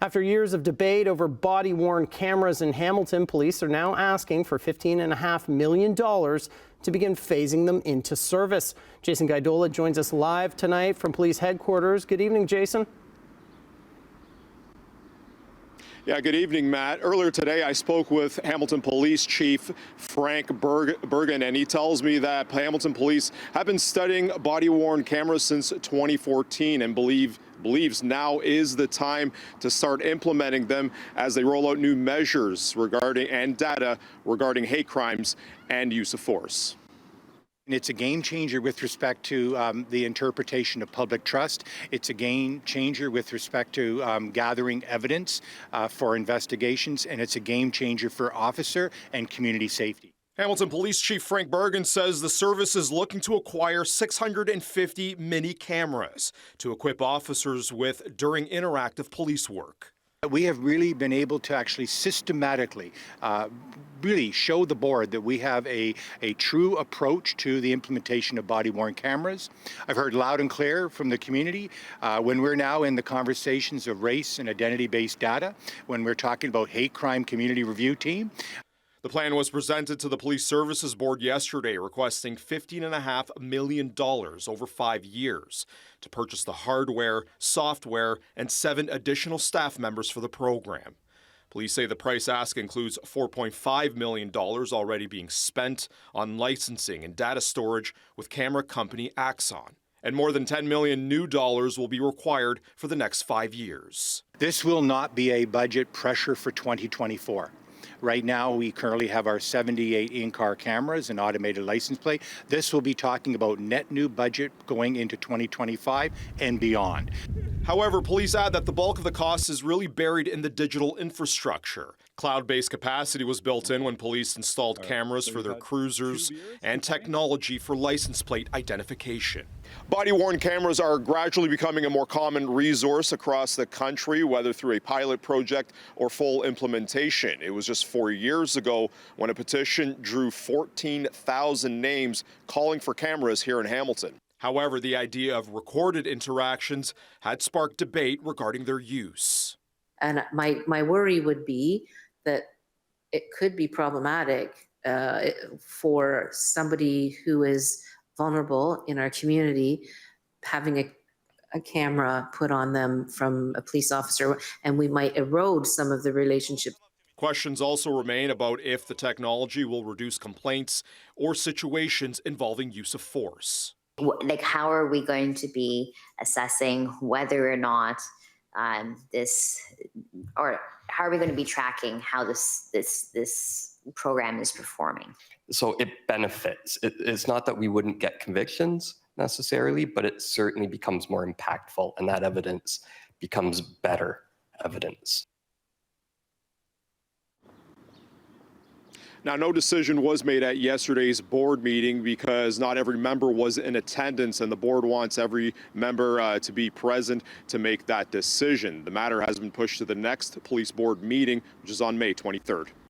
After years of debate over body-worn cameras in Hamilton, police are now asking for $15.5 million to begin phasing them into service. Jason Gaidola joins us live tonight from police headquarters. Good evening, Jason. Yeah, good evening, Matt. Earlier today, I spoke with Hamilton Police Chief Frank Bergen, and he tells me that Hamilton Police have been studying body-worn cameras since 2014 and believes now is the time to start implementing them as they roll out new measures regarding and data regarding hate crimes and use of force. It's a game changer with respect to the interpretation of public trust. It's a game changer with respect to gathering evidence for investigations, and it's a game changer for officer and community safety. Hamilton Police Chief Frank Bergen says the service is looking to acquire 650 mini cameras to equip officers with during interactive police work. We have really been able to actually systematically really show the board that we have a true approach to the implementation of body-worn cameras. I've heard loud and clear from the community when we're now in the conversations of race and identity-based data, when we're talking about hate crime community review team. The plan was presented to the Police Services Board yesterday, requesting $15.5 million over 5 years to purchase the hardware, software, and 7 additional staff members for the program. Police say the price ask includes $4.5 million already being spent on licensing and data storage with camera company Axon. And more than $10 million new dollars will be required for the next 5 years. This will not be a budget pressure for 2024. Right now, we currently have our 78 in-car cameras and automated license plate. This will be talking about net new budget going into 2025 and beyond. However, police add that the bulk of the cost is really buried in the digital infrastructure. Cloud-based capacity was built in when police installed cameras for their cruisers and technology for license plate identification. Body-worn cameras are gradually becoming a more common resource across the country, whether through a pilot project or full implementation. It was just 4 years ago when a petition drew 14,000 names calling for cameras here in Hamilton. However, the idea of recorded interactions had sparked debate regarding their use. And my worry would be that it could be problematic for somebody who is vulnerable in our community, having a camera put on them from a police officer, and we might erode some of the relationship. Questions also remain about if the technology will reduce complaints or situations involving use of force. Like, how are we going to be assessing whether or not or how are we going to be tracking how this program is performing? So it benefits. It's not that we wouldn't get convictions necessarily, but it certainly becomes more impactful, and that evidence becomes better evidence. Now, no decision was made at yesterday's board meeting because not every member was in attendance, and the board wants every member to be present to make that decision. The matter has been pushed to the next police board meeting, which is on May 23rd.